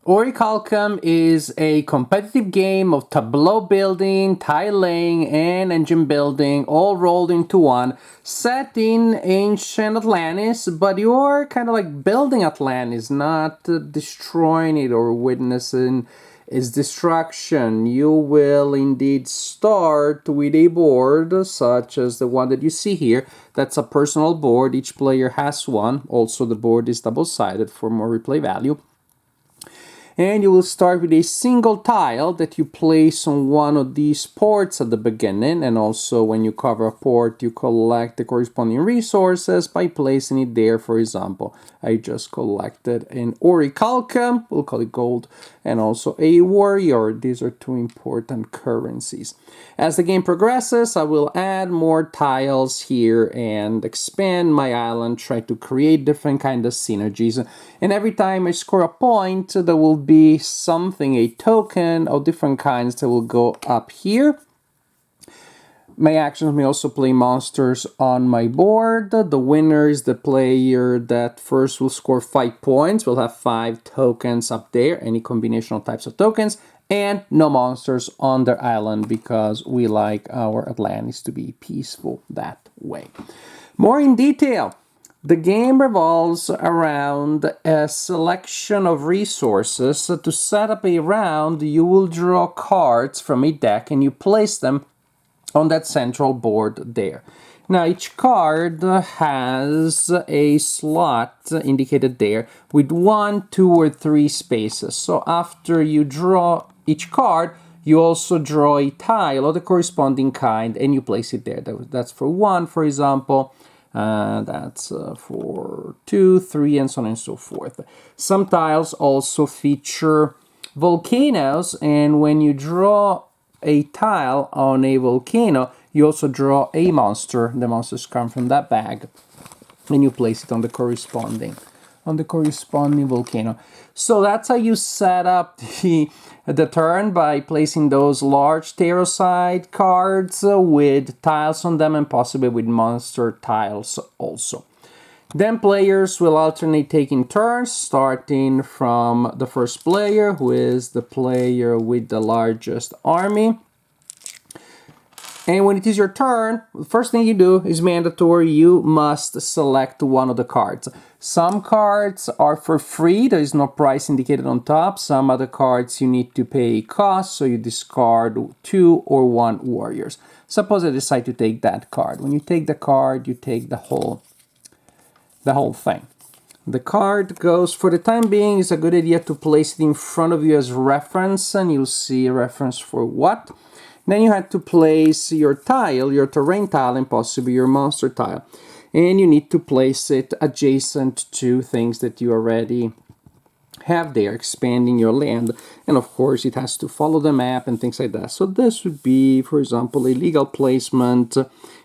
Orichalcum is a competitive game of tableau building, tile laying, and engine building all rolled into one, set in ancient Atlantis, but you're kind of like building Atlantis, not destroying it or witnessing its destruction. You will indeed start with a board such as the one that you see here. That's a personal board. Each player has one. Also, the board is double-sided for more replay value. And you will start with a single tile that you place on one of these ports at the beginning, and also when you cover a port you collect the corresponding resources by placing it there. For example, I just collected an Orichalcum, we'll call it gold, and also a warrior. These are two important currencies. As the game progresses, I will add more tiles here and expand my island, try to create different kind of synergies, and every time I score a point there will be something, a token of different kinds that will go up here. My actions may also play monsters on my board. The winner is the player that first will score 5 points. We'll have 5 tokens up there, any combination of types of tokens, and no monsters on their island because we like our Atlantis to be peaceful that way. More in detail. The game revolves around a selection of resources. So to set up a round, you will draw cards from a deck and you place them on that central board there. Now each card has a slot indicated there with 1, 2, or 3 spaces. So after you draw each card, you also draw a tile of the corresponding kind and you place it there. That's for 1, for example. That's for 2, 3, and so on and so forth. Some tiles also feature volcanoes, and when you draw a tile on a volcano, you also draw a monster. The monsters come from that bag, and you place it on the corresponding volcano. So that's how you set up the turn, by placing those large tarot side cards with tiles on them and possibly with monster tiles also. Then players will alternate taking turns, starting from the first player, who is the player with the largest army. And when it is your turn, the first thing you do is mandatory. You must select one of the cards. Some cards are for free. There is no price indicated on top. Some other cards you need to pay a cost, so you discard 2 or 1 warriors. Suppose I decide to take that card. When you take the card, you take the whole thing. The card goes, for the time being, it's a good idea to place it in front of you as reference, and you'll see a reference for what. Then you have to place your tile, your terrain tile, and possibly your monster tile. And you need to place it adjacent to things that you already have there, expanding your land. And of course, it has to follow the map and things like that. So this would be, for example, a legal placement.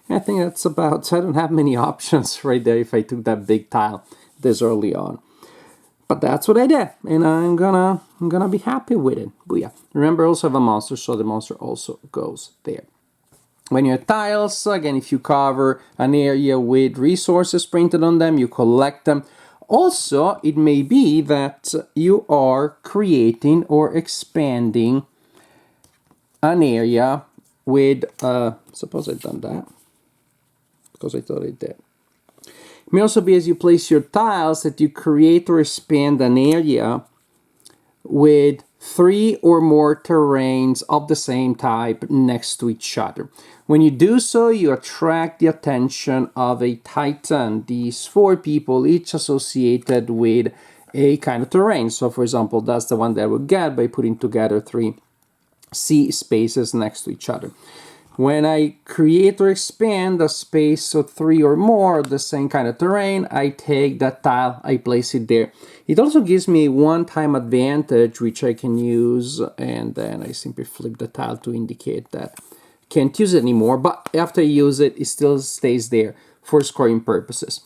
I think that's about, I don't have many options right there if I took that big tile this early on. But that's what I did, and I'm gonna be happy with it. Booyah. Remember, I also have a monster, so the monster also goes there. When you have tiles, again, if you cover an area with resources printed on them, you collect them. Also, it may be that you are creating or expanding an area with, suppose I've done that, because I thought I did. It may also be as you place your tiles that you create or expand an area with 3 or more terrains of the same type next to each other. When you do so, you attract the attention of a titan. These 4 people, each associated with a kind of terrain. So for example, that's the one that I would get by putting together 3 sea spaces next to each other. When I create or expand a space of 3 or more of the same kind of terrain, I take that tile, I place it there. It also gives me a one-time advantage, which I can use, and then I simply flip the tile to indicate that I can't use it anymore, but after I use it, it still stays there for scoring purposes.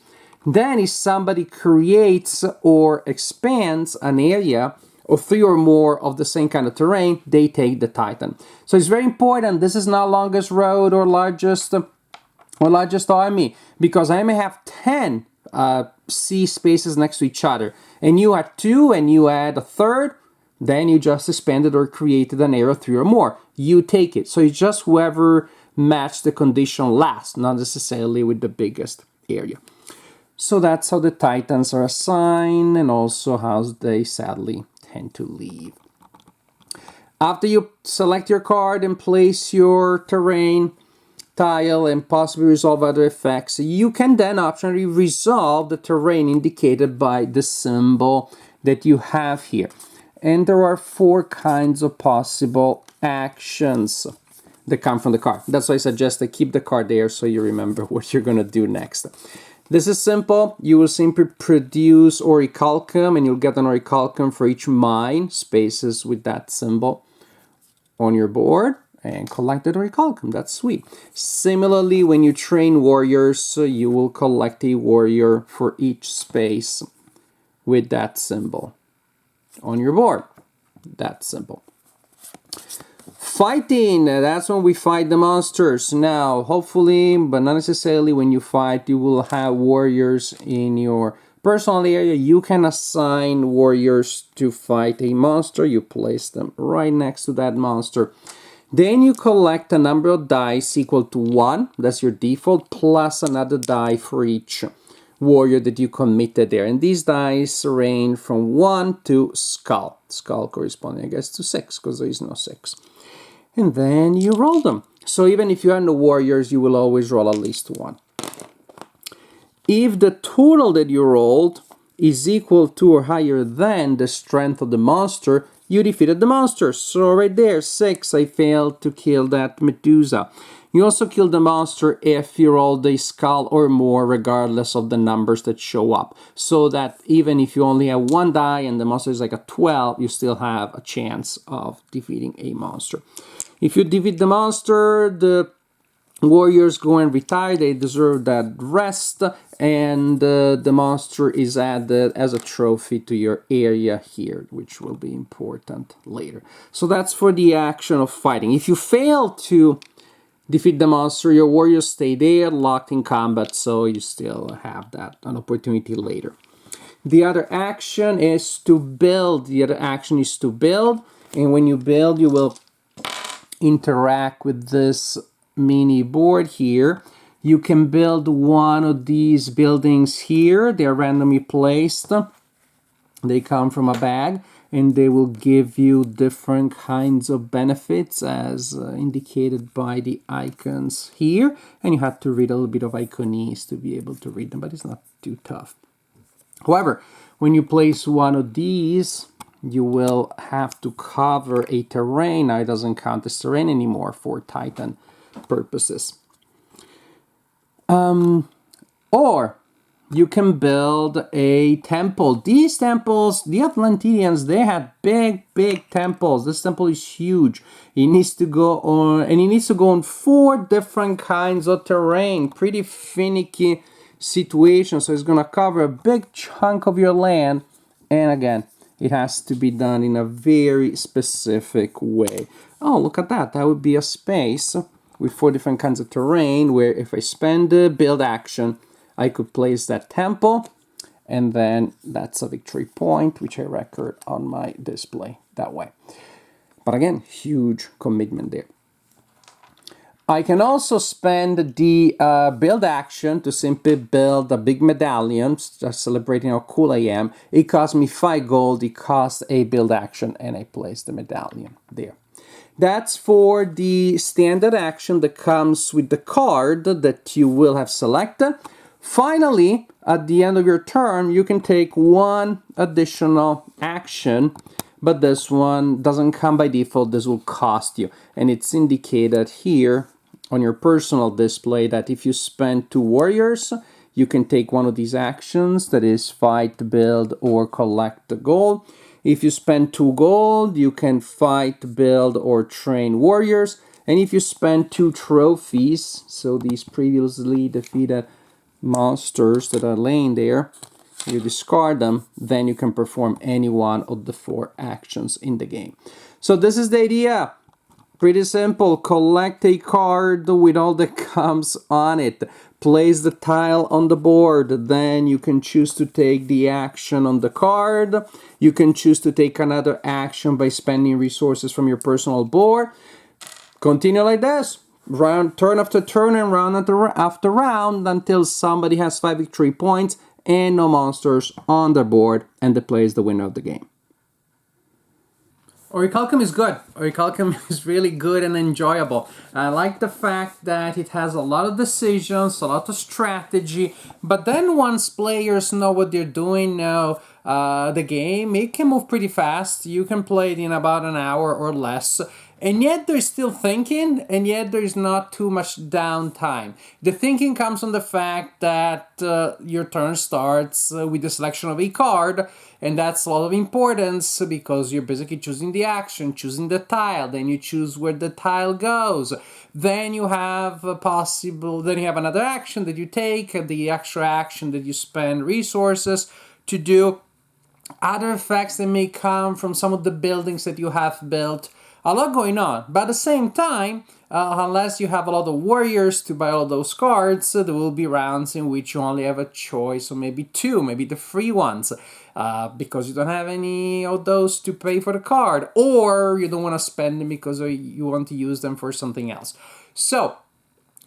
Then if somebody creates or expands an area or 3 or more of the same kind of terrain, they take the titan. So it's very important. This is not longest road or largest army, because I may have 10 sea spaces next to each other, and you add 2 and you add a third, Then you just expanded or created an area of 3 or more. You take it. So it's just whoever matched the condition last, not necessarily with the biggest area. So that's how the titans are assigned and also how they sadly tend to leave. After you select your card and place your terrain tile and possibly resolve other effects, you can then optionally resolve the terrain indicated by the symbol that you have here. And there are 4 kinds of possible actions that come from the card. That's why I suggest that keep the card there so you remember what you're going to do next. This is simple. You will simply produce Orichalcum, and you'll get an Orichalcum for each mine spaces with that symbol on your board, and collect the Orichalcum. That's sweet. Similarly, when you train warriors, you will collect a warrior for each space with that symbol on your board. That's simple. Fighting, that's when we fight the monsters. Now, hopefully, but not necessarily, when you fight, you will have warriors in your personal area. You can assign warriors to fight a monster. You place them right next to that monster. Then you collect a number of dice equal to 1, that's your default, plus another die for each warrior that you committed there. And these dice range from 1 to skull. Skull corresponding, I guess, to 6, because there is no 6. And then you roll them. So even if you are no warriors, you will always roll at least 1. If the total that you rolled is equal to or higher than the strength of the monster, you defeated the monster. So right there, 6, I failed to kill that Medusa. You also kill the monster if you rolled a skull or more, regardless of the numbers that show up. So that even if you only have 1 die and the monster is like a 12, you still have a chance of defeating a monster. If you defeat the monster, the warriors go and retire. They deserve that rest, and the monster is added as a trophy to your area here, which will be important later. So that's for the action of fighting. If you fail to defeat the monster, your warriors stay there, locked in combat, so you still have that an opportunity later. The other action is to build. And when you build, you will interact with this mini board here. You can build one of these buildings here. They are randomly placed. They come from a bag, and they will give you different kinds of benefits as indicated by the icons here. And you have to read a little bit of Iconese to be able to read them, but it's not too tough. However, when you place one of these, you will have to cover a terrain. Now it doesn't count as terrain anymore for Titan purposes. Or you can build a temple. These temples, the Atlanteans, they had big temples. This temple is huge. It needs to go on, and it needs to go on 4 different kinds of terrain. Pretty finicky situation. So it's gonna cover a big chunk of your land, and again, it has to be done in a very specific way. Oh, look at that. That would be a space with 4 different kinds of terrain where if I spend the build action, I could place that temple, and then that's a victory point, which I record on my display that way. But again, huge commitment there. I can also spend the build action to simply build a big medallion, just celebrating how cool I am. It cost me 5 gold, it cost a build action, and I place the medallion there. That's for the standard action that comes with the card that you will have selected. Finally, at the end of your turn, you can take 1 additional action, but this one doesn't come by default. This will cost you, and it's indicated here on your personal display that if you spend 2 warriors, you can take one of these actions, that is fight, build, or collect the gold. If you spend 2 gold, you can fight, build, or train warriors. And if you spend 2 trophies, so these previously defeated monsters that are laying there, you discard them, then you can perform any one of the 4 actions in the game. So this is the idea. Pretty simple. Collect a card with all that comes on it. place the tile on the board. Then you can choose to take the action on the card. You can choose to take another action by spending resources from your personal board. Continue like this, round, turn after turn and round after round until somebody has 5 victory points and no monsters on their board, and the player is the winner of the game. Orichalcum is good. Orichalcum is really good and enjoyable. I like the fact that it has a lot of decisions, a lot of strategy, but then once players know what they're doing, know the game, it can move pretty fast. You can play it in about an hour or less. And yet they're still thinking, and yet there's not too much downtime. The thinking comes from the fact that your turn starts with the selection of a card, and that's a lot of importance because you're basically choosing the action, choosing the tile, then you choose where the tile goes. Then you have then you have another action that you take, the extra action that you spend resources to do. Other effects that may come from some of the buildings that you have built. A lot going on, but at the same time, unless you have a lot of warriors to buy all those cards, there will be rounds in which you only have a choice of maybe 2, maybe the free ones, because you don't have any of those to pay for the card, or you don't want to spend them because you want to use them for something else. So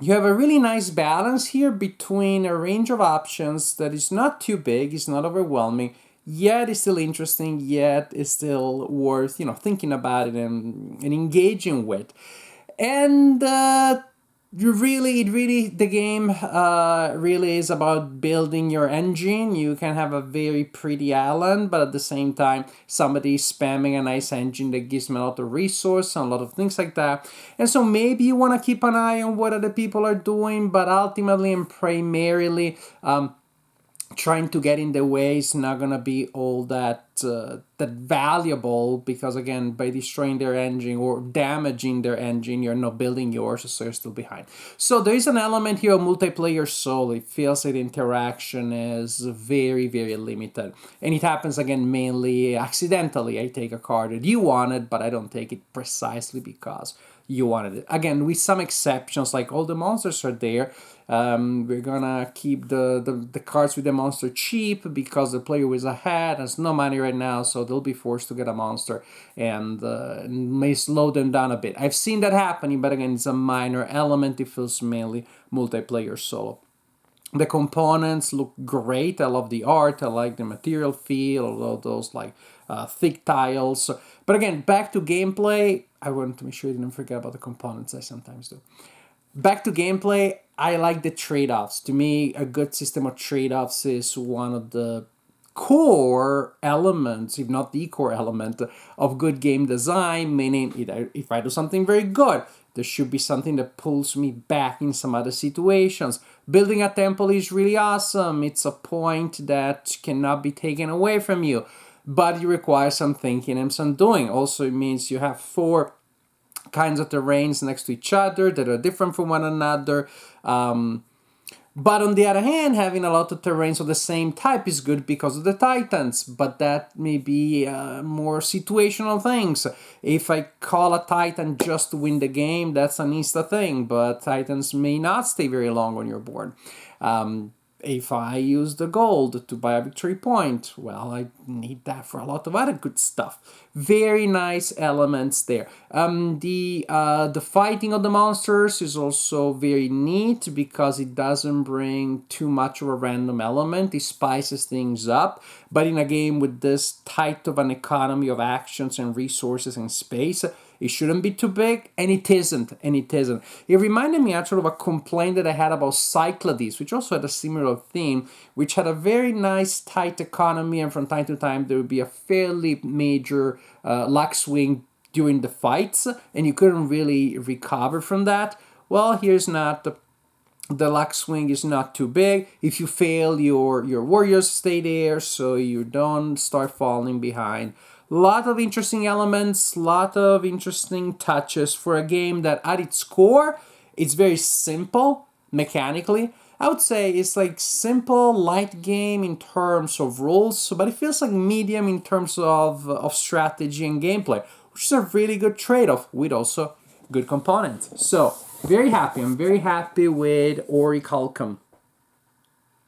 you have a really nice balance here between a range of options that is not too big, it's not overwhelming, yet it's still interesting, yet it's still worth, thinking about it and engaging with. And the game really is about building your engine. You can have a very pretty island, but at the same time, somebody spamming a nice engine that gives them a lot of resource and a lot of things like that. And so maybe you want to keep an eye on what other people are doing, but ultimately and primarily, trying to get in the way is not gonna be all that valuable, because again, by destroying their engine or damaging their engine, you're not building yours, so you're still behind. So there is an element here of multiplayer soul. It feels like the interaction is very, very limited, and it happens again mainly accidentally. I take a card that you wanted, but I don't take it precisely because you wanted it. Again, with some exceptions, like all the monsters are there. We're gonna keep the cards with the monster cheap because the player is ahead has no money right now, so they'll be forced to get a monster, and may slow them down a bit. I've seen that happening, but again, it's a minor element. It feels mainly multiplayer solo. The components look great. I love the art. I like the material feel, all of those like thick tiles. But again, back to gameplay. I want to make sure I didn't forget about the components. I sometimes do. Back to gameplay, I like the trade-offs. To me, a good system of trade-offs is one of the core elements, if not the core element, of good game design, meaning if I do something very good, there should be something that pulls me back in some other situations. Building a temple is really awesome. It's a point that cannot be taken away from you, but it requires some thinking and some doing. Also, it means you have 4 kinds of terrains next to each other that are different from one another. But on the other hand, having a lot of terrains of the same type is good because of the titans, but that may be more situational things. If I call a titan just to win the game, that's an insta thing, but titans may not stay very long on your board. If I use the gold to buy a victory point, well, I need that for a lot of other good stuff. Very nice elements there. The fighting of the monsters is also very neat because it doesn't bring too much of a random element. It spices things up. But in a game with this tight of an economy of actions and resources and space, it shouldn't be too big, and it isn't, It reminded me actually of a complaint that I had about Cyclades, which also had a similar theme, which had a very nice tight economy, and from time to time there would be a fairly major luck swing during the fights, and you couldn't really recover from that. Well, here's not. The luck swing is not too big. If you fail, your warriors stay there, so you don't start falling behind. Lot of interesting elements, lot of interesting touches for a game that at its core, it's very simple mechanically. I would say it's like simple, light game in terms of rules, but it feels like medium in terms of strategy and gameplay, which is a really good trade-off with also good components. So, Very happy. I'm very happy with Orichalcum.